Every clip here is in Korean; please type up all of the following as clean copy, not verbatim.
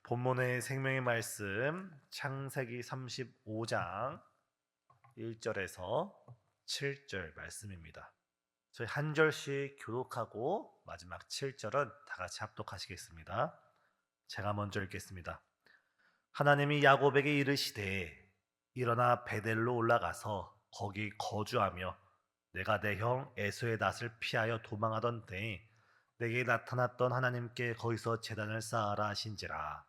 본문의 생명의 말씀 창세기 35장 1절에서 7절 말씀입니다. 저희 한 절씩 교독하고 마지막 7절은 다 같이 합독하시겠습니다. 제가 먼저 읽겠습니다. 하나님이 야곱에게 이르시되 일어나 베델로 올라가서 거기 거주하며 내가 내 형 에서의 낯을 피하여 도망하던 때에 내게 나타났던 하나님께 거기서 제단을 쌓아라 하신지라.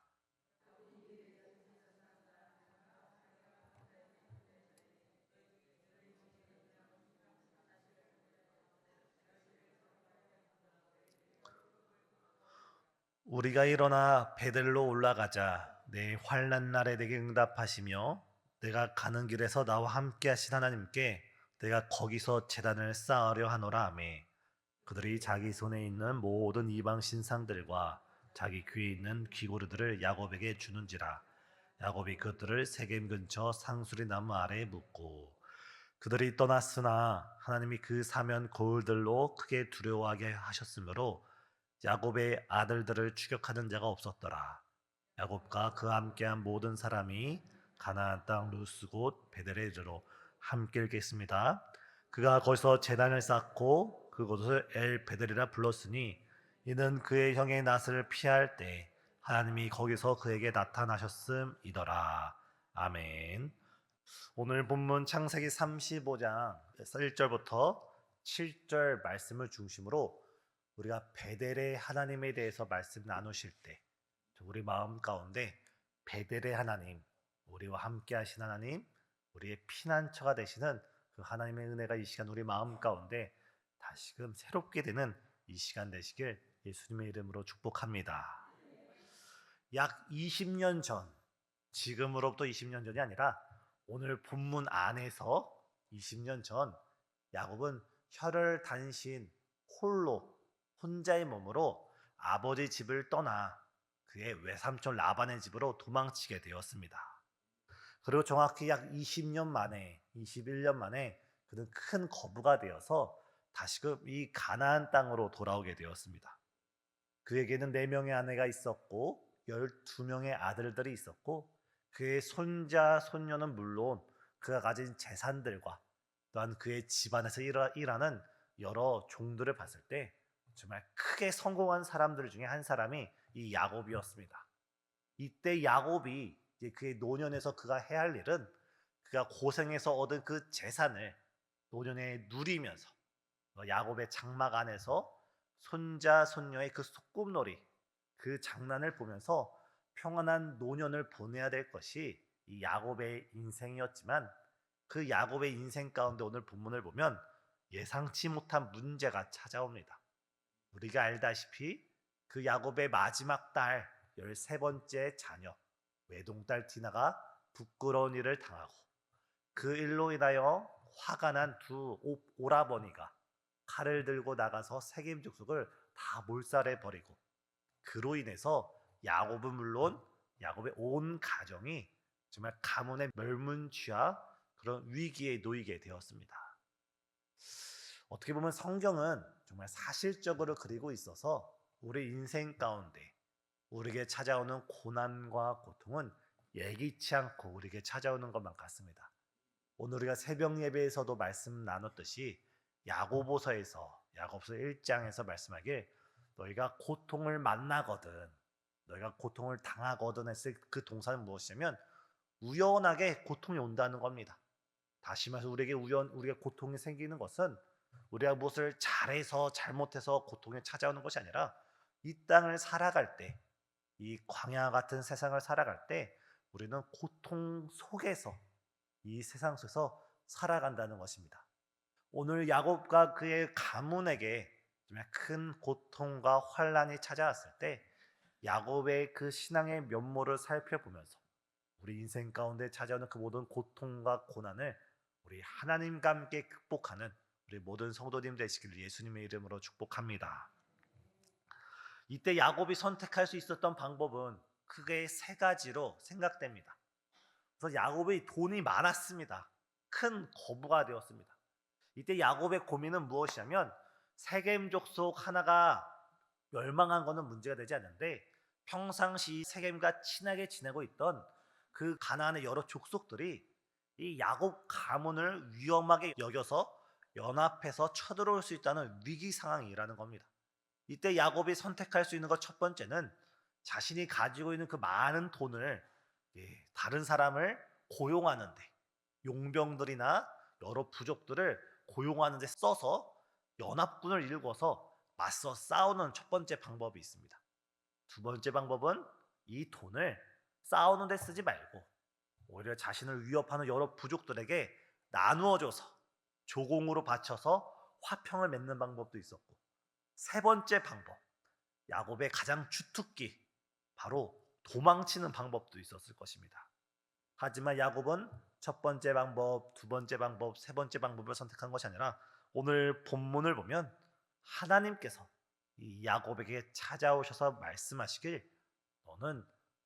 우리가 일어나 베델로 올라가자. 내 환난 날에 내게 응답하시며 내가 가는 길에서 나와 함께 하신 하나님께 내가 거기서 제단을 쌓으려 하노라 하매 그들이 자기 손에 있는 모든 이방 신상들과 자기 귀에 있는 귀고르들을 야곱에게 주는지라. 야곱이 그들을 세겜 근처 상수리 나무 아래에 묻고 그들이 떠났으나 하나님이 그 사면 거울들로 크게 두려워하게 하셨으므로 야곱의 아들들을 추격하는 자가 없었더라. 야곱과 그와 함께한 모든 사람이 가나안 땅 루스 곧 베델에 이르러 함께 읽겠습니다. 그가 거기서 제단을 쌓고 그곳을 엘 베델이라 불렀으니 이는 그의 형의 낯을 피할 때 하나님이 거기서 그에게 나타나셨음이더라. 아멘. 오늘 본문 창세기 35장 1절부터 7절 말씀을 중심으로 우리가 베델의 하나님에 대해서 말씀 나누실 때 우리 마음 가운데 베델의 하나님, 우리와 함께 하신 하나님, 우리의 피난처가 되시는 그 하나님의 은혜가 이 시간 우리 마음 가운데 다시금 새롭게 되는 이 시간 되시길 예수님의 이름으로 축복합니다. 약 20년 전, 지금으로부터 20년 전이 아니라 오늘 본문 안에서 20년 전 야곱은 혈을 단신 홀로 혼자의 몸으로 아버지 집을 떠나 그의 외삼촌 라반의 집으로 도망치게 되었습니다. 그리고 정확히 약 20년 만에 21년 만에 그는 큰 거부가 되어서 다시금 이 가나안 땅으로 돌아오게 되었습니다. 그에게는 4명의 아내가 있었고 12명의 아들들이 있었고 그의 손자 손녀는 물론 그가 가진 재산들과 또한 그의 집안에서 일하는 여러 종들을 봤을 때 정말 크게 성공한 사람들 중에 한 사람이 이 야곱이었습니다. 이때 야곱이 이제 그의 노년에서 그가 해야 할 일은 그가 고생해서 얻은 그 재산을 노년에 누리면서 야곱의 장막 안에서 손자 손녀의 그 소꿉놀이 그 장난을 보면서 평안한 노년을 보내야 될 것이 이 야곱의 인생이었지만 그 야곱의 인생 가운데 오늘 본문을 보면 예상치 못한 문제가 찾아옵니다. 우리가 알다시피 그 야곱의 마지막 딸 13번째 자녀 외동딸 디나가 부끄러운 일을 당하고 그 일로 인하여 화가 난 두 오라버니가 칼을 들고 나가서 세겜 족속을 다 몰살해 버리고 그로 인해서 야곱은 물론 야곱의 온 가정이 정말 가문의 멸문취하 그런 위기에 놓이게 되었습니다. 어떻게 보면 성경은 정말 사실적으로 그리고 있어서 우리 인생 가운데 우리에게 찾아오는 고난과 고통은 예기치 않고 우리에게 찾아오는 것만 같습니다. 오늘 우리가 새벽 예배에서도 말씀 나눴듯이 야고보서 1장에서 말씀하길 너희가 고통을 만나거든 너희가 고통을 당하거든 했을 그 동사는 무엇이냐면 우연하게 고통이 온다는 겁니다. 다시 말해서 우리가 고통이 생기는 것은 우리가 무엇을 잘해서 잘못해서 고통이 찾아오는 것이 아니라 이 땅을 살아갈 때, 이 광야 같은 세상을 살아갈 때 우리는 고통 속에서 이 세상 속에서 살아간다는 것입니다. 오늘 야곱과 그의 가문에게 정말 큰 고통과 환란이 찾아왔을 때 야곱의 그 신앙의 면모를 살펴보면서 우리 인생 가운데 찾아오는 그 모든 고통과 고난을 우리 하나님과 함께 극복하는 우리 모든 성도님 되시기를 예수님의 이름으로 축복합니다. 이때 야곱이 선택할 수 있었던 방법은 크게 3가지로 생각됩니다. 그래서 야곱의 돈이 많았습니다. 큰 거부가 되었습니다. 이때 야곱의 고민은 무엇이냐면 세겜 족속 하나가 멸망한 것은 문제가 되지 않는데 평상시 세겜과 친하게 지내고 있던 그 가나안의 여러 족속들이 이 야곱 가문을 위험하게 여겨서 연합해서 쳐들어올 수 있다는 위기 상황이라는 겁니다. 이때 야곱이 선택할 수 있는 것 첫 번째는 자신이 가지고 있는 그 많은 돈을 다른 사람을 고용하는데, 용병들이나 여러 부족들을 고용하는 데 써서 연합군을 일궈서 맞서 싸우는 첫 번째 방법이 있습니다. 두 번째 방법은 이 돈을 싸우는 데 쓰지 말고 오히려 자신을 위협하는 여러 부족들에게 나누어줘서 조공으로 바쳐서 화평을 맺는 방법도 있었고, 세 번째 방법, 야곱의 가장 주특기, 바로 도망치는 방법도 있었을 것입니다. 하지만 야곱은 첫 번째 방법, 두 번째 방법, 세 번째 방법을 선택한 것이 아니라 오늘 본문을 보면 하나님께서 이 야곱에게 찾아오셔서 말씀하시길 너는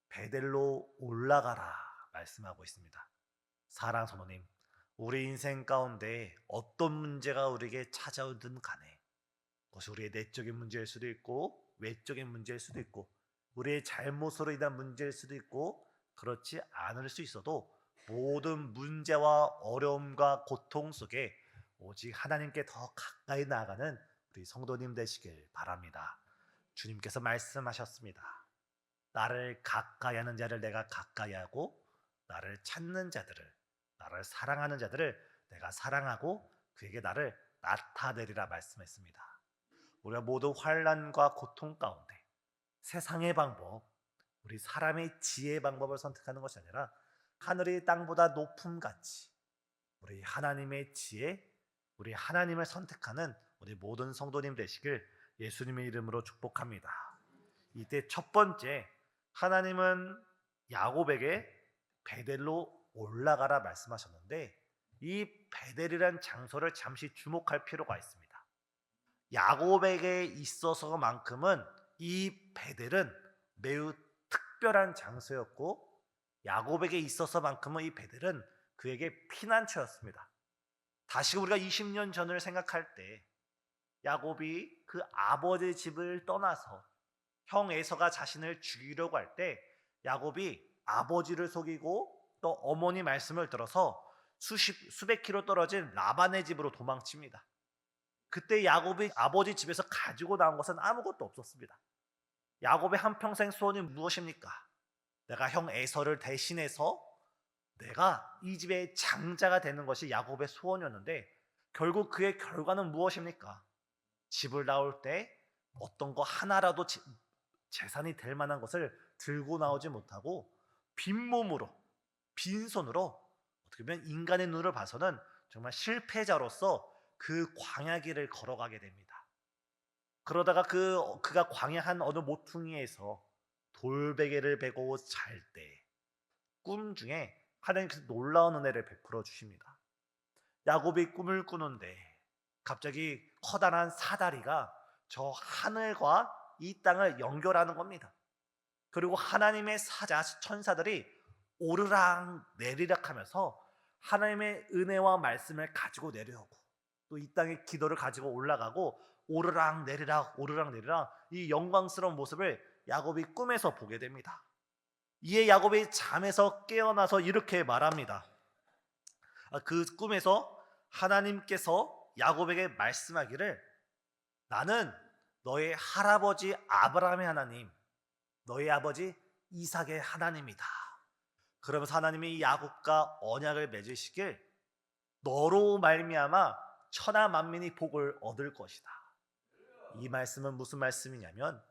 베델로 올라가라 말씀하고 있습니다. 사랑 성도님, 우리 인생 가운데 어떤 문제가 우리에게 찾아오든 간에 그것이 우리의 내적인 문제일 수도 있고 외적인 문제일 수도 있고 우리의 잘못으로 인한 문제일 수도 있고 그렇지 않을 수 있어도 모든 문제와 어려움과 고통 속에 오직 하나님께 더 가까이 나아가는 우리 성도님 되시길 바랍니다. 주님께서 말씀하셨습니다. 나를 가까이 하는 자를 내가 가까이 하고 나를 찾는 자들을, 나를 사랑하는 자들을 내가 사랑하고 그에게 나를 나타내리라 말씀했습니다. 우리가 모두 환난과 고통 가운데 세상의 방법, 우리 사람의 지혜의 방법을 선택하는 것이 아니라 하늘이 땅보다 높음 같이 우리 하나님의 지혜, 우리 하나님을 선택하는 우리 모든 성도님 되시길 예수님의 이름으로 축복합니다. 이때 첫 번째, 하나님은 야곱에게 베델로 올라가라 말씀하셨는데 이 베델이란 장소를 잠시 주목할 필요가 있습니다. 야곱에게 있어서만큼은 이 베델은 매우 특별한 장소였고 야곱에게 있어서만큼은 이 베델은 그에게 피난처였습니다. 다시 우리가 20년 전을 생각할 때 야곱이 그 아버지의 집을 떠나서 형 에서가 자신을 죽이려고 할 때 야곱이 아버지를 속이고 또 어머니 말씀을 들어서 수백 킬로 떨어진 라반의 집으로 도망칩니다. 그때 야곱이 아버지 집에서 가지고 나온 것은 아무것도 없었습니다. 야곱의 한평생 소원이 무엇입니까? 내가 형 에서를 대신해서 내가 이 집의 장자가 되는 것이 야곱의 소원이었는데 결국 그의 결과는 무엇입니까? 집을 나올 때 어떤 거 하나라도 재산이 될 만한 것을 들고 나오지 못하고 빈몸으로, 빈손으로 어떻게 보면 인간의 눈을 봐서는 정말 실패자로서 그 광야길을 걸어가게 됩니다. 그러다가 그가 광야 한 어느 모퉁이에서 돌베개를 베고 잘 때 꿈 중에 하나님께서 놀라운 은혜를 베풀어 주십니다. 야곱이 꿈을 꾸는데 갑자기 커다란 사다리가 저 하늘과 이 땅을 연결하는 겁니다. 그리고 하나님의 사자 천사들이 오르락 내리락 하면서 하나님의 은혜와 말씀을 가지고 내려오고 또 이 땅의 기도를 가지고 올라가고 오르락 내리락 이 영광스러운 모습을 야곱이 꿈에서 보게 됩니다. 이에 야곱이 잠에서 깨어나서 이렇게 말합니다. 그 꿈에서 하나님께서 야곱에게 말씀하기를 나는 너의 할아버지 아브라함의 하나님, 너의 아버지 이삭의 하나님이다. 그러면서 하나님이 야곱과 언약을 맺으시길 너로 말미암아 천하 만민이 복을 얻을 것이다. 이 말씀은 무슨 말씀이냐면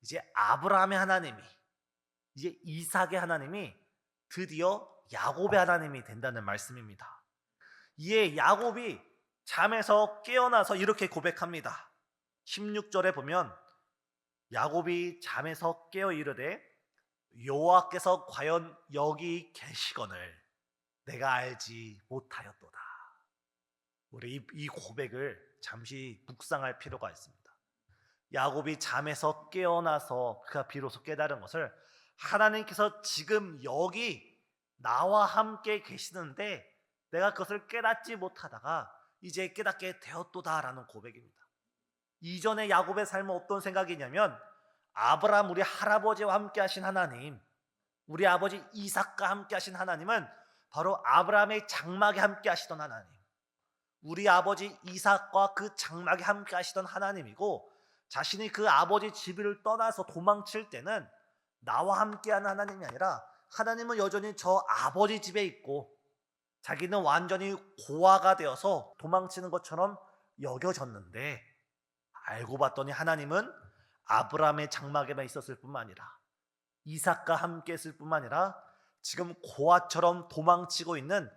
이제 아브라함의 하나님이, 이제 이삭의 하나님이 드디어 야곱의 하나님이 된다는 말씀입니다. 이에 야곱이 잠에서 깨어나서 이렇게 고백합니다. 16절에 보면 야곱이 잠에서 깨어 이르되 여호와께서 과연 여기 계시거늘 내가 알지 못하였도다. 우리 이 고백을 잠시 묵상할 필요가 있습니다. 야곱이 잠에서 깨어나서 그가 비로소 깨달은 것을 하나님께서 지금 여기 나와 함께 계시는데 내가 그것을 깨닫지 못하다가 이제 깨닫게 되었도다라는 고백입니다. 이전에 야곱의 삶은 어떤 생각이냐면 아브라함 우리 할아버지와 함께 하신 하나님, 우리 아버지 이삭과 함께 하신 하나님은 바로 아브라함의 장막에 함께 하시던 하나님, 우리 아버지 이삭과 그 장막에 함께 하시던 하나님이고, 자신이 그 아버지 집을 떠나서 도망칠 때는 나와 함께하는 하나님이 아니라 하나님은 여전히 저 아버지 집에 있고 자기는 완전히 고아가 되어서 도망치는 것처럼 여겨졌는데, 알고 봤더니 하나님은 아브라함의 장막에만 있었을 뿐만 아니라 이삭과 함께 했을 뿐만 아니라 지금 고아처럼 도망치고 있는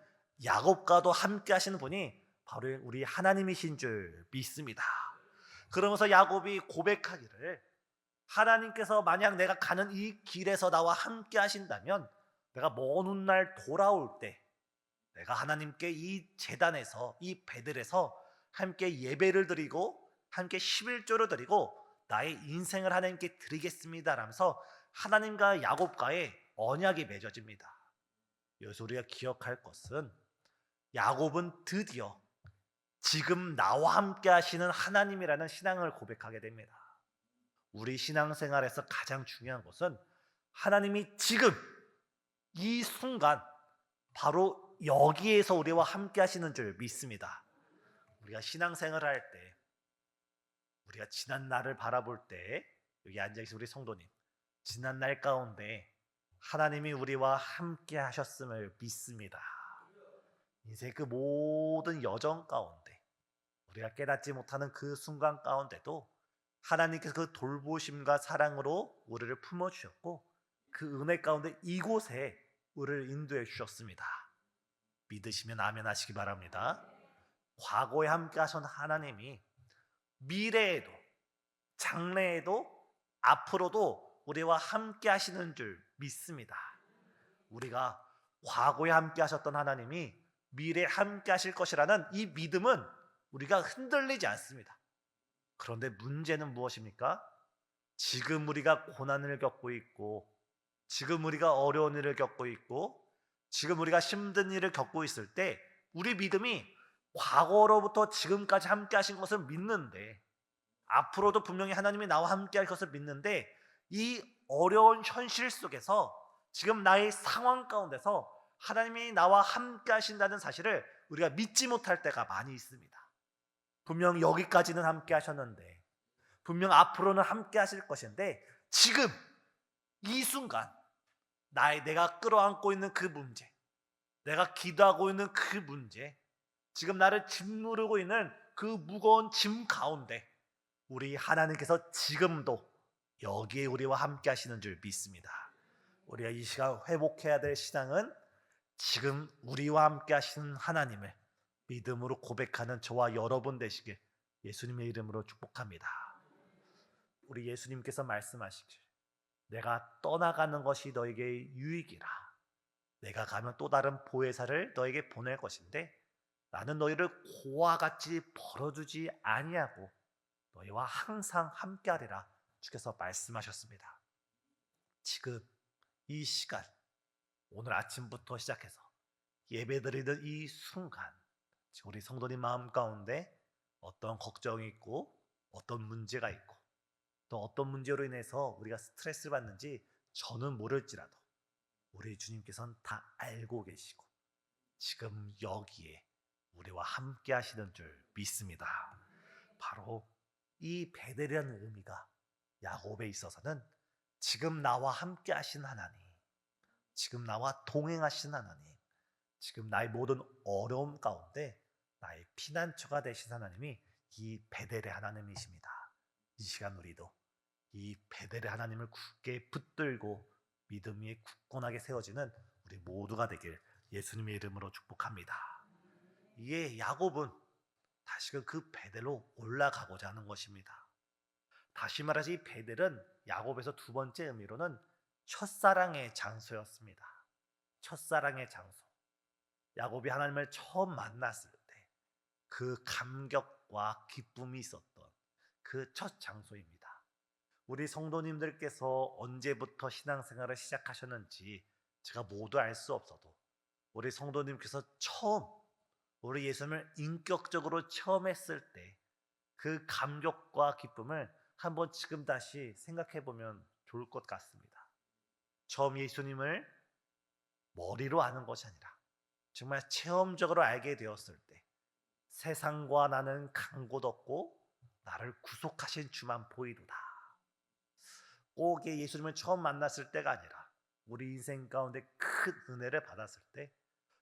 야곱과도 함께 하시는 분이 바로 우리 하나님이신 줄 믿습니다. 그러면서 야곱이 고백하기를, 하나님께서 만약 내가 가는 이 길에서 나와 함께 하신다면 내가 먼 훗날 돌아올 때 내가 하나님께 이 제단에서, 이 베들에서 함께 예배를 드리고 함께 11조를 드리고 나의 인생을 하나님께 드리겠습니다 라면서 하나님과 야곱과의 언약이 맺어집니다. 여기서 우리가 기억할 것은, 야곱은 드디어 지금 나와 함께 하시는 하나님이라는 신앙을 고백하게 됩니다. 우리 신앙생활에서 가장 중요한 것은 하나님이 지금 이 순간 바로 여기에서 우리와 함께 하시는 줄 믿습니다. 우리가 신앙생활을 할 때, 우리가 지난 날을 바라볼 때, 여기 앉아계신 우리 성도님, 지난 날 가운데 하나님이 우리와 함께 하셨음을 믿습니다. 인생의 그 모든 여정 가운데, 우리가 깨닫지 못하는 그 순간 가운데도 하나님께서 그 돌보심과 사랑으로 우리를 품어주셨고, 그 은혜 가운데 이곳에 우리를 인도해 주셨습니다. 믿으시면 아멘 하시기 바랍니다. 과거에 함께 하신 하나님이 미래에도, 장래에도, 앞으로도 우리와 함께 하시는 줄 믿습니다. 우리가 과거에 함께 하셨던 하나님이 미래에 함께 하실 것이라는 이 믿음은 우리가 흔들리지 않습니다. 그런데 문제는 무엇입니까? 지금 우리가 고난을 겪고 있고, 지금 우리가 어려운 일을 겪고 있고, 지금 우리가 힘든 일을 겪고 있을 때 우리 믿음이 과거로부터 지금까지 함께 하신 것을 믿는데, 앞으로도 분명히 하나님이 나와 함께 할 것을 믿는데, 이 어려운 현실 속에서 지금 나의 상황 가운데서 하나님이 나와 함께 하신다는 사실을 우리가 믿지 못할 때가 많이 있습니다. 분명 여기까지는 함께 하셨는데, 분명 앞으로는 함께 하실 것인데, 지금 이 순간 내가 끌어안고 있는 그 문제, 내가 기도하고 있는 그 문제, 지금 나를 짓누르고 있는 그 무거운 짐 가운데 우리 하나님께서 지금도 여기에 우리와 함께 하시는 줄 믿습니다. 우리가 이 시간 회복해야 될 신앙은 지금 우리와 함께 하시는 하나님을 믿음으로 고백하는 저와 여러분 되시길 예수님의 이름으로 축복합니다. 우리 예수님께서 말씀하시길, 내가 떠나가는 것이 너에게 유익이라. 내가 가면 또 다른 보혜사를 너에게 보낼 것인데 나는 너희를 고와 같이 벌어두지 아니하고 너희와 항상 함께하리라 주께서 말씀하셨습니다. 지금 이 시간, 오늘 아침부터 시작해서 예배드리는 이 순간, 우리 성도님 마음 가운데 어떤 걱정이 있고 어떤 문제가 있고 또 어떤 문제로 인해서 우리가 스트레스를 받는지 저는 모를지라도 우리 주님께서는 다 알고 계시고 지금 여기에 우리와 함께 하시는 줄 믿습니다. 바로 이 베델이라는 의미가 야곱에 있어서는 지금 나와 함께 하신 하나님, 지금 나와 동행하신 하나님, 지금 나의 모든 어려움 가운데 나의 피난처가 되신 하나님이 이 베델의 하나님이십니다. 이 시간 우리도 이 베델의 하나님을 굳게 붙들고 믿음 위에 굳건하게 세워지는 우리 모두가 되길 예수님의 이름으로 축복합니다. 이에 야곱은 다시금 그 베델로 올라가고자 하는 것입니다. 다시 말해서 이 베델은 야곱에서 두 번째 의미로는 첫사랑의 장소였습니다. 첫사랑의 장소. 야곱이 하나님을 처음 만났을 때 그 감격과 기쁨이 있었던 그 첫 장소입니다. 우리 성도님들께서 언제부터 신앙생활을 시작하셨는지 제가 모두 알 수 없어도 우리 성도님께서 처음 우리 예수님을 인격적으로 처음 했을 때 그 감격과 기쁨을 한번 지금 다시 생각해 보면 좋을 것 같습니다. 처음 예수님을 머리로 아는 것이 아니라 정말 체험적으로 알게 되었을 때 세상과 나는 간 곳 없고 나를 구속하신 주만 보이도다. 꼭 예수님을 처음 만났을 때가 아니라 우리 인생 가운데 큰 은혜를 받았을 때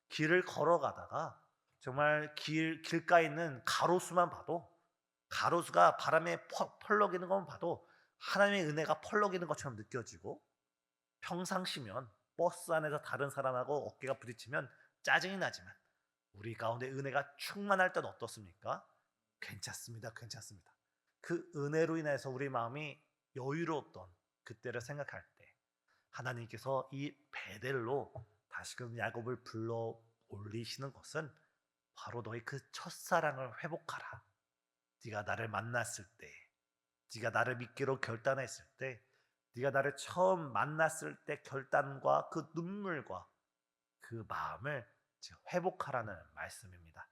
길을 걸어가다가 정말 길가에 있는 가로수만 봐도 가로수가 바람에 펄럭이는 것만 봐도 하나님의 은혜가 펄럭이는 것처럼 느껴지고 평상시면 버스 안에서 다른 사람하고 어깨가 부딪히면 짜증이 나지만 우리 가운데 은혜가 충만할 땐 어떻습니까? 괜찮습니다. 괜찮습니다. 그 은혜로 인해서 우리 마음이 여유로웠던 그때를 생각할 때 하나님께서 이 베델로 다시금 야곱을 불러 올리시는 것은 바로 너희 그 첫사랑을 회복하라. 네가 나를 만났을 때, 네가 나를 믿기로 결단했을 때, 네가 나를 처음 만났을 때 결단과 그 눈물과 그 마음을 회복하라는 말씀입니다.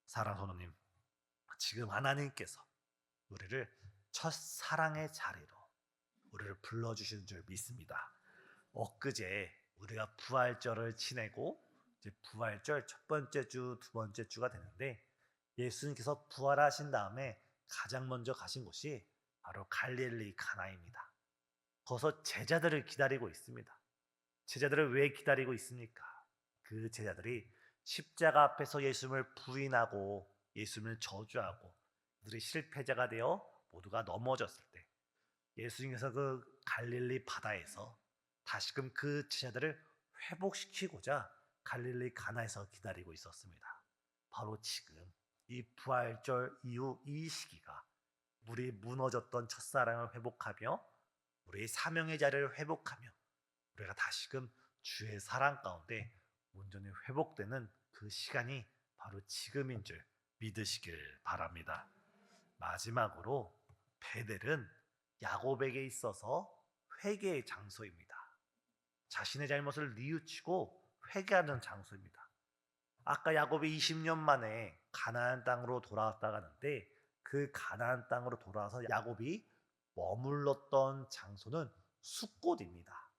사랑하는 성도님, 지금 하나님께서 우리를 첫사랑의 자리로 우리를 불러주시는 줄 믿습니다. 엊그제 우리가 부활절을 지내고 이제 부활절 첫 번째 주, 두 번째 주가 되는데 예수님께서 부활하신 다음에 가장 먼저 가신 곳이 바로 갈릴리 가나입니다. 거기서 제자들을 기다리고 있습니다. 제자들을 왜 기다리고 있습니까? 그 제자들이 십자가 앞에서 예수님을 부인하고 예수님을 저주하고 그들이 실패자가 되어 모두가 넘어졌을 때 예수님께서 그 갈릴리 바다에서 다시금 그 제자들을 회복시키고자 갈릴리 가나에서 기다리고 있었습니다. 바로 지금 이 부활절 이후 이 시기가 우리 무너졌던 첫사랑을 회복하며 우리의 사명의 자리를 회복하며 우리가 다시금 주의 사랑 가운데 온전히 회복되는 그 시간이 바로 지금인 줄 믿으시길 바랍니다. 마지막으로 베델은 야곱에게 있어서 회개의 장소입니다. 자신의 잘못을 뉘우치고 회개하는 장소입니다. 아까 야곱이 20년 만에 가나안 땅으로 돌아왔다 하는데 그 가나안 땅으로 돌아와서 야곱이 머물렀던 장소는 숫곳입니다.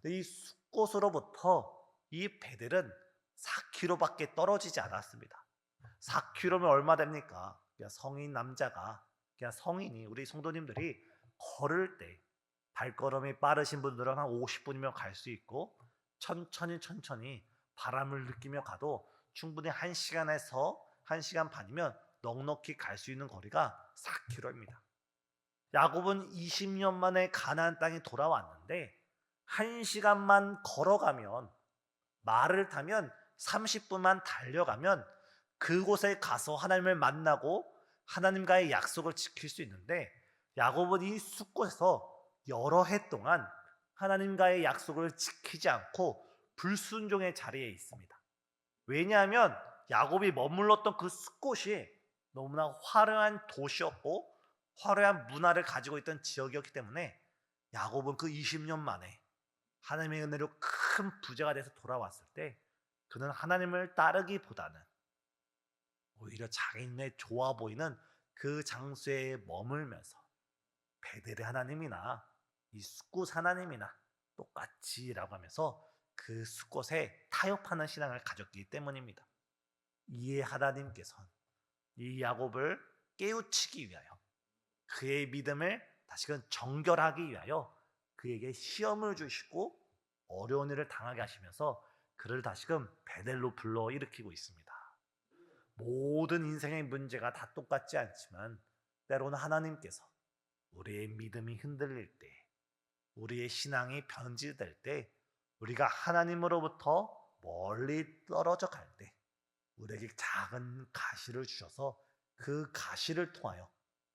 이 숫곳으로부터 이 베델은 4km밖에 떨어지지 않았습니다. 4km면 얼마 됩니까? 그냥 성인 남자가 그냥 성인이 우리 성도님들이 걸을 때 발걸음이 빠르신 분들은 한 50분이면 갈 수 있고 천천히 바람을 느끼며 가도 충분히 1시간에서 1시간 반이면 넉넉히 갈 수 있는 거리가 4km입니다. 야곱은 20년 만에 가나안 땅에 돌아왔는데 1시간만 걸어가면 말을 타면 30분만 달려가면 그곳에 가서 하나님을 만나고 하나님과의 약속을 지킬 수 있는데 야곱은 이 숫곳에서 여러 해 동안 하나님과의 약속을 지키지 않고 불순종의 자리에 있습니다. 왜냐하면 야곱이 머물렀던 그 숫곳이 너무나 화려한 도시였고 화려한 문화를 가지고 있던 지역이었기 때문에 야곱은 그 20년 만에 하나님의 은혜로 큰 부자가 돼서 돌아왔을 때 그는 하나님을 따르기보다는 오히려 자기네 좋아 보이는 그 장소에 머물면서 베델의 하나님이나 이 숫곳 하나님이나 똑같지라고 하면서 그 숫곳에 타협하는 신앙을 가졌기 때문입니다. 이에 하나님께서는 이 야곱을 깨우치기 위하여 그의 믿음을 다시금 정결하기 위하여 그에게 시험을 주시고 어려운 일을 당하게 하시면서 그를 다시금 베델로 불러 일으키고 있습니다. 모든 인생의 문제가 다 똑같지 않지만 때로는 하나님께서 우리의 믿음이 흔들릴 때 우리의 신앙이 변질될 때 우리가 하나님으로부터 멀리 떨어져 갈 때 우리에게 작은 가시를 주셔서 그 가시를 통하여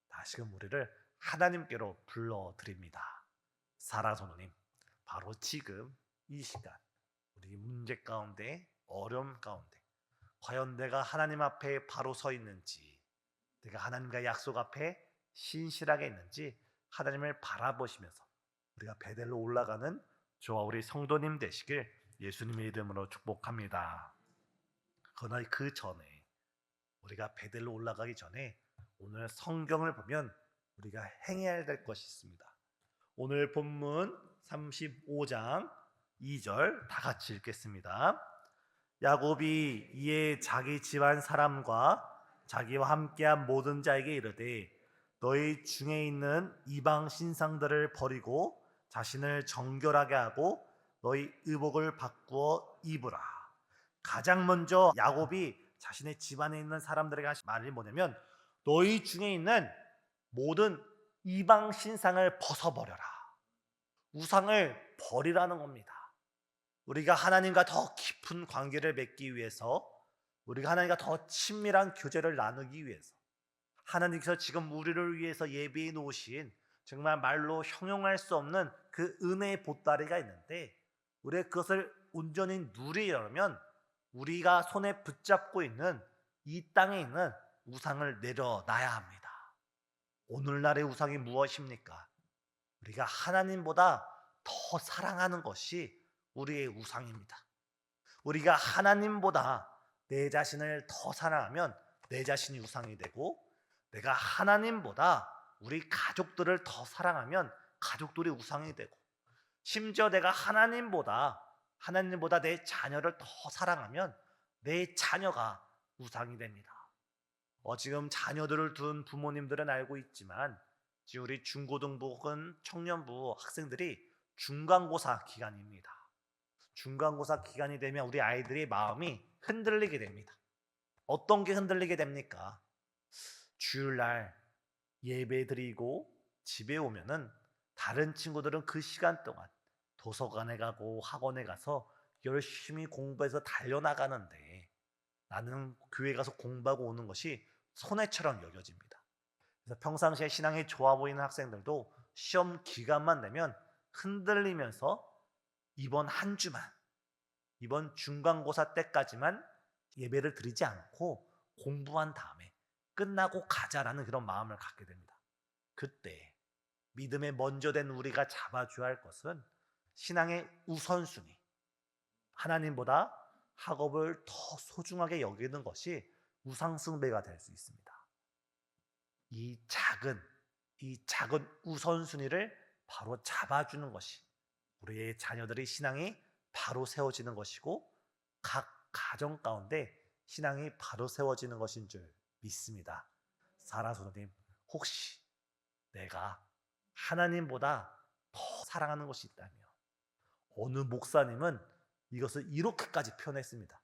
다시금 우리를 하나님께로 불러드립니다. 사랑하는 성도님, 바로 지금 이 시간 우리 문제 가운데 어려움 가운데 과연 내가 하나님 앞에 바로 서 있는지 내가 하나님과의 약속 앞에 신실하게 있는지 하나님을 바라보시면서 우리가 베델로 올라가는 저와 우리 성도님 되시길 예수님의 이름으로 축복합니다. 그러나 그 전에 우리가 베델로 올라가기 전에 오늘 성경을 보면 우리가 행해야 될 것이 있습니다. 오늘 본문 35장 2절 다 같이 읽겠습니다. 야곱이 이에 자기 집안 사람과 자기와 함께한 모든 자에게 이르되 너희 중에 있는 이방 신상들을 버리고 자신을 정결하게 하고 너희 의복을 바꾸어 입으라. 가장 먼저 야곱이 자신의 집안에 있는 사람들에게 하신 말이 뭐냐면 너희 중에 있는 모든 이방 신상을 벗어버려라. 우상을 버리라는 겁니다. 우리가 하나님과 더 깊은 관계를 맺기 위해서, 우리가 하나님과 더 친밀한 교제를 나누기 위해서, 하나님께서 지금 우리를 위해서 예비해 놓으신 정말 말로 형용할 수 없는 그 은혜의 보따리가 있는데, 우리가 그것을 온전히 누리려면 우리가 손에 붙잡고 있는 이 땅에 있는 우상을 내려놔야 합니다. 오늘날의 우상이 무엇입니까? 우리가 하나님보다 더 사랑하는 것이 우리의 우상입니다. 우리가 하나님보다 내 자신을 더 사랑하면 내 자신이 우상이 되고, 내가 하나님보다 우리 가족들을 더 사랑하면 가족들이 우상이 되고, 심지어 내가 하나님보다 내 자녀를 더 사랑하면 내 자녀가 우상이 됩니다. 지금 자녀들을 둔 부모님들은 알고 있지만 지금 우리 중고등부 혹은 청년부 학생들이 중간고사 기간입니다. 중간고사 기간이 되면 우리 아이들의 마음이 흔들리게 됩니다. 어떤 게 흔들리게 됩니까? 주일날 예배 드리고 집에 오면은 다른 친구들은 그 시간 동안 도서관에 가고 학원에 가서 열심히 공부해서 달려나가는데 나는 교회 가서 공부하고 오는 것이 손해처럼 여겨집니다. 그래서 평상시에 신앙이 좋아 보이는 학생들도 시험 기간만 되면 흔들리면서 이번 한 주만, 이번 중간고사 때까지만 예배를 드리지 않고 공부한 다음에 끝나고 가자라는 그런 마음을 갖게 됩니다. 그때 믿음에 먼저 된 우리가 잡아줘야 할 것은 신앙의 우선순위, 하나님보다 학업을 더 소중하게 여기는 것이 우상숭배가 될 수 있습니다. 이 작은 우선순위를 바로 잡아주는 것이 우리의 자녀들의 신앙이 바로 세워지는 것이고, 각 가정 가운데 신앙이 바로 세워지는 것인 줄 믿습니다. 사라 소도님, 혹시 내가 하나님보다 더 사랑하는 것이 있다면, 어느 목사님은 이것을 이렇게까지 표현했습니다.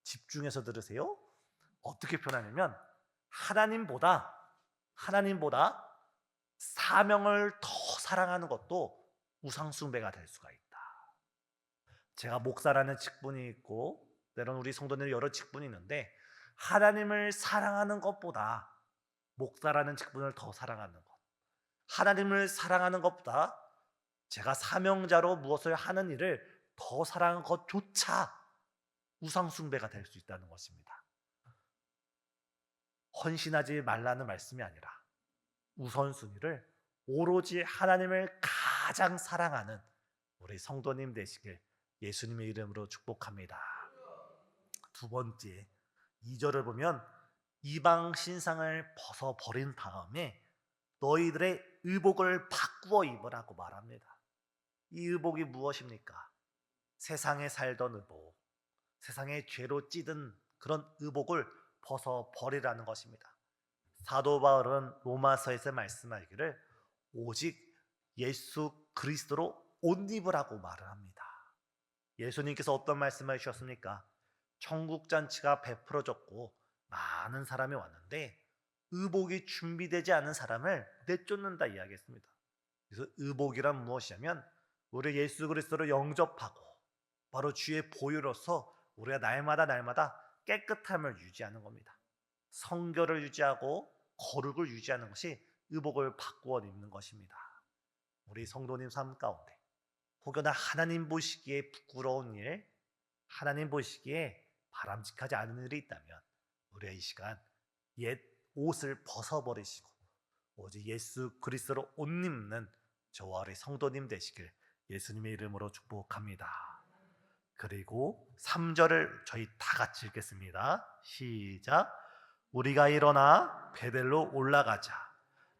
집중해서 들으세요. 어떻게 표현하냐면 하나님보다 사명을 더 사랑하는 것도 우상숭배가 될 수가 있다. 제가 목사라는 직분이 있고 때로는 우리 성도들 여러 직분이 있는데, 하나님을 사랑하는 것보다 목사라는 직분을 더 사랑하는 것, 하나님을 사랑하는 것보다 제가 사명자로 무엇을 하는 일을 더 사랑하는 것조차 우상숭배가 될 수 있다는 것입니다. 헌신하지 말라는 말씀이 아니라 우선순위를 오로지 하나님을 가장 사랑하는 우리 성도님 되시길 예수님의 이름으로 축복합니다. 두 번째, 2절을 보면 이방 신상을 벗어버린 다음에 너희들의 의복을 바꾸어 입으라고 말합니다. 이 의복이 무엇입니까? 세상에 살던 의복, 세상의 죄로 찌든 그런 의복을 벗어버리라는 것입니다. 사도 바울은 로마서에서 말씀하기를 오직 예수 그리스도로 옷 입으라고 말을 합니다. 예수님께서 어떤 말씀을 주셨습니까? 천국잔치가 베풀어졌고 많은 사람이 왔는데 의복이 준비되지 않은 사람을 내쫓는다 이야기했습니다. 그래서 의복이란 무엇이냐면 우리 예수 그리스도를 영접하고 바로 주의 보혈로서 우리가 날마다 깨끗함을 유지하는 겁니다. 성결을 유지하고 거룩을 유지하는 것이 의복을 바꾸어 입는 것입니다. 우리 성도님 삶 가운데 혹여나 하나님 보시기에 부끄러운 일, 하나님 보시기에 바람직하지 않은 일이 있다면 우리의 이 시간 옛 옷을 벗어버리시고 오직 예수 그리스도로 옷 입는 저와 우리 성도님 되시길 예수님의 이름으로 축복합니다. 그리고 3절을 저희 다 같이 읽겠습니다. 시작. 우리가 일어나 베델로 올라가자.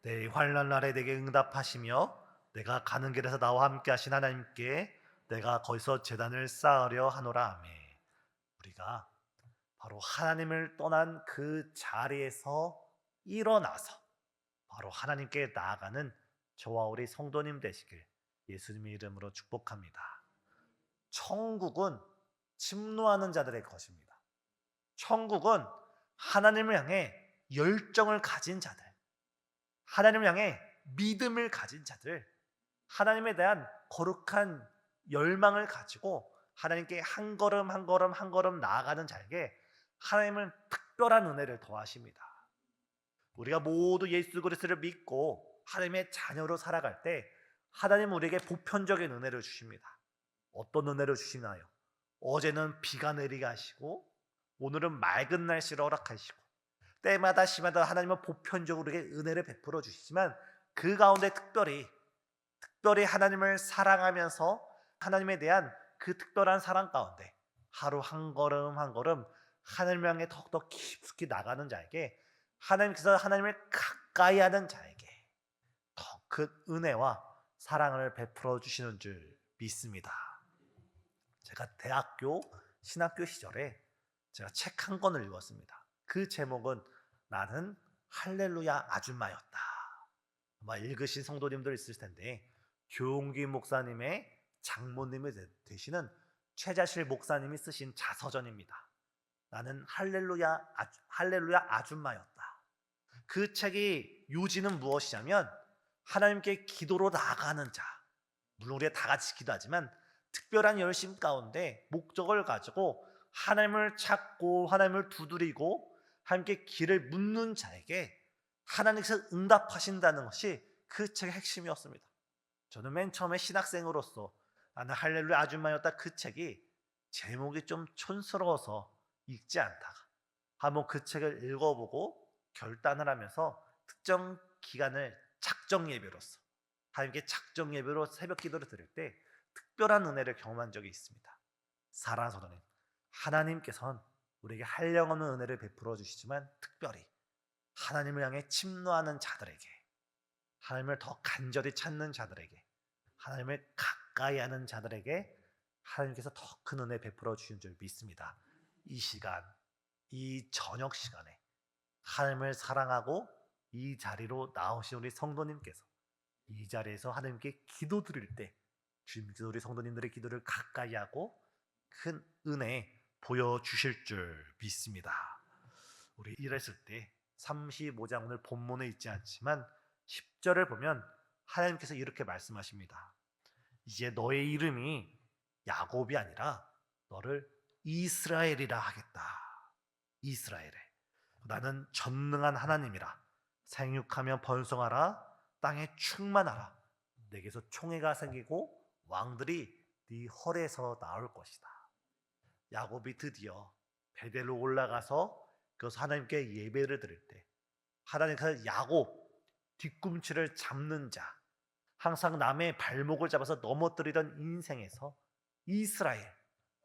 내 환난 날에 내게 응답하시며 내가 가는 길에서 나와 함께 하신 하나님께 내가 거기서 제단을 쌓으려 하노라. 아멘. 우리가 바로 하나님을 떠난 그 자리에서 일어나서 바로 하나님께 나아가는 저와 우리 성도님 되시길 예수님의 이름으로 축복합니다. 천국은 침노하는 자들의 것입니다. 천국은 하나님을 향해 열정을 가진 자들, 하나님을 향해 믿음을 가진 자들, 하나님에 대한 거룩한 열망을 가지고 하나님께 한 걸음 한 걸음 한 걸음 나아가는 자에게 하나님은 특별한 은혜를 더하십니다. 우리가 모두 예수 그리스도를 믿고 하나님의 자녀로 살아갈 때 하나님은 우리에게 보편적인 은혜를 주십니다. 어떤 은혜를 주시나요? 어제는 비가 내리게 하시고 오늘은 맑은 날씨를 허락하시고 때마다 시마다 하나님은 보편적으로 우리에게 은혜를 베풀어 주시지만 그 가운데 특별히 하나님을 사랑하면서 하나님에 대한 그 특별한 사랑 가운데 하루 한 걸음 한 걸음 하나님을 향해 더욱더 깊숙이 나가는 자에게 하나님께서 하나님을 가까이 하는 자에게 더 큰 은혜와 사랑을 베풀어 주시는 줄 믿습니다. 제가 대학교 신학교 시절에 제가 책 한 권을 읽었습니다. 그 제목은 나는 할렐루야 아줌마였다. 아마 읽으신 성도님들 있을 텐데 조용기 목사님의 장모님이 되시는 최자실 목사님이 쓰신 자서전입니다. 나는 할렐루야 아줌마였다. 그 책이 요지는 무엇이냐면 하나님께 기도로 나아가는 자, 물론 우리가 다 같이 기도하지만 특별한 열심 가운데 목적을 가지고 하나님을 찾고 하나님을 두드리고 하나님께 길을 묻는 자에게 하나님께서 응답하신다는 것이 그 책의 핵심이었습니다. 저는 맨 처음에 신학생으로서 나는 할렐루야 아줌마였다 그 책이 제목이 좀 촌스러워서 읽지 않다가 한번 그 책을 읽어보고 결단을 하면서 특정 기간을 작정 예배로서 하나님께 작정 예배로 새벽 기도를 드릴 때 특별한 은혜를 경험한 적이 있습니다. 사랑하는 성도님, 하나님께서는 우리에게 한량없는 은혜를 베풀어 주시지만 특별히 하나님을 향해 침노하는 자들에게, 하나님을 더 간절히 찾는 자들에게, 하나님을 가까이 하는 자들에게 하나님께서 더 큰 은혜 베풀어 주신 줄 믿습니다. 이 시간, 이 저녁 시간에 하나님을 사랑하고 이 자리로 나오신 우리 성도님께서 이 자리에서 하나님께 기도 드릴 때 주님께서 우리 성도님들의 기도를 가까이 하고 큰 은혜 보여주실 줄 믿습니다. 우리 이랬을 때 35장 오늘 본문에 있지 않지만 10절을 보면 하나님께서 이렇게 말씀하십니다. 이제 너의 이름이 야곱이 아니라 너를 이스라엘이라 하겠다. 이스라엘에 나는 전능한 하나님이라. 생육하며 번성하라. 땅에 충만하라. 내게서 총회가 생기고 왕들이 네 헐에서 나올 것이다. 야곱이 드디어 베델로 올라가서 그래서 하나님께 예배를 드릴 때 하나님께서 야곱 뒤꿈치를 잡는 자, 항상 남의 발목을 잡아서 넘어뜨리던 인생에서 이스라엘,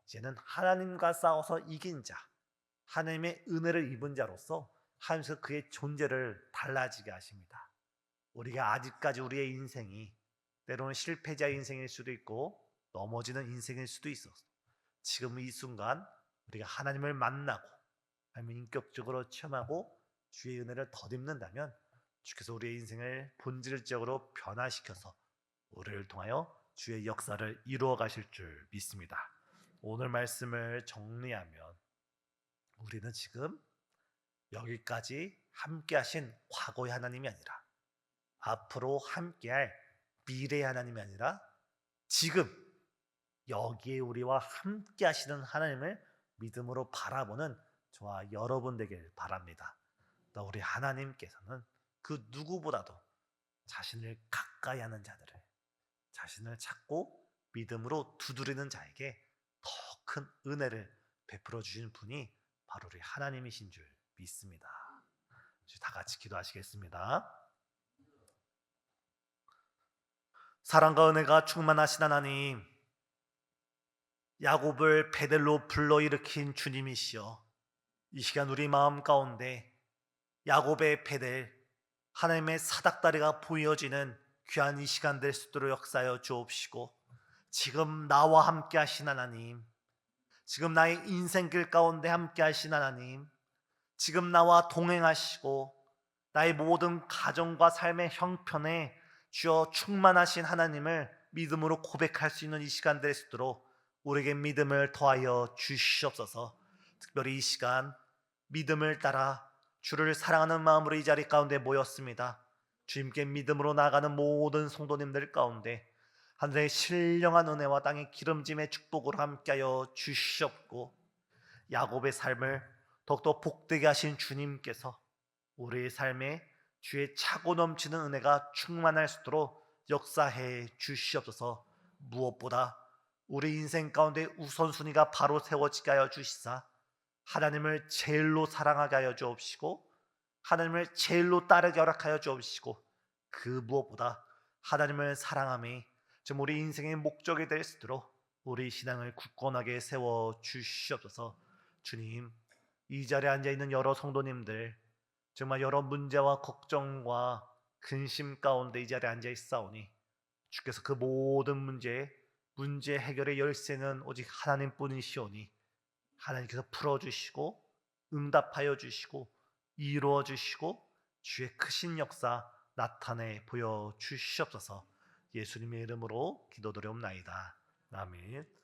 이제는 하나님과 싸워서 이긴 자, 하나님의 은혜를 입은 자로서 하나님께서 그의 존재를 달라지게 하십니다. 우리가 아직까지 우리의 인생이 때로는 실패자 인생일 수도 있고 넘어지는 인생일 수도 있어서 지금 이 순간 우리가 하나님을 만나고 하나님을 인격적으로 체험하고 주의 은혜를 덧입는다면 주께서 우리의 인생을 본질적으로 변화시켜서 우리를 통하여 주의 역사를 이루어 가실 줄 믿습니다. 오늘 말씀을 정리하면 우리는 지금 여기까지 함께 하신 과거의 하나님이 아니라 앞으로 함께할 미래의 하나님이 아니라 지금 여기에 우리와 함께 하시는 하나님을 믿음으로 바라보는 저와 여러분 되길 바랍니다. 우리 하나님께서는 그 누구보다도 자신을 가까이 하는 자들을, 자신을 찾고 믿음으로 두드리는 자에게 더 큰 은혜를 베풀어 주신 분이 바로 우리 하나님이신 줄 믿습니다. 다 같이 기도하시겠습니다. 사랑과 은혜가 충만하신 하나님, 야곱을 베델로 불러일으킨 주님이시여, 이 시간 우리 마음 가운데 야곱의 베델, 하나님의 사닥다리가 보여지는 귀한 이 시간 될 수 있도록 역사하여 주옵시고, 지금 나와 함께 하신 하나님, 지금 나의 인생길 가운데 함께 하신 하나님, 지금 나와 동행하시고 나의 모든 가정과 삶의 형편에 주여 충만하신 하나님을 믿음으로 고백할 수 있는 이 시간 될 수 있도록 우리에게 믿음을 더하여 주시옵소서. 특별히 이 시간 믿음을 따라 주를 사랑하는 마음으로 이 자리 가운데 모였습니다. 주님께 믿음으로 나아가는 모든 성도님들 가운데 하늘의 신령한 은혜와 땅의 기름짐의 축복으로 함께하여 주시옵고, 야곱의 삶을 더욱더 복되게 하신 주님께서 우리의 삶에 주의 차고 넘치는 은혜가 충만할 수 있도록 역사해 주시옵소서. 무엇보다 우리 인생 가운데 우선순위가 바로 세워지게 하여 주시사 하나님을 제일로 사랑하게 하여 주옵시고, 하나님을 제일로 따르게 허락하여 주옵시고, 그 무엇보다 하나님을 사랑함이 지금 우리 인생의 목적이 될 수 있도록 우리 신앙을 굳건하게 세워 주시옵소서. 주님, 이 자리에 앉아있는 여러 성도님들 정말 여러 문제와 걱정과 근심 가운데 이 자리에 앉아있사오니 주께서 그 모든 문제 해결의 열쇠는 오직 하나님뿐이시오니 하나님께서 풀어주시고 응답하여 주시고 이루어 주시고 주의 크신 역사 나타내 보여 주시옵소서. 예수님의 이름으로 기도드리옵나이다. 아멘.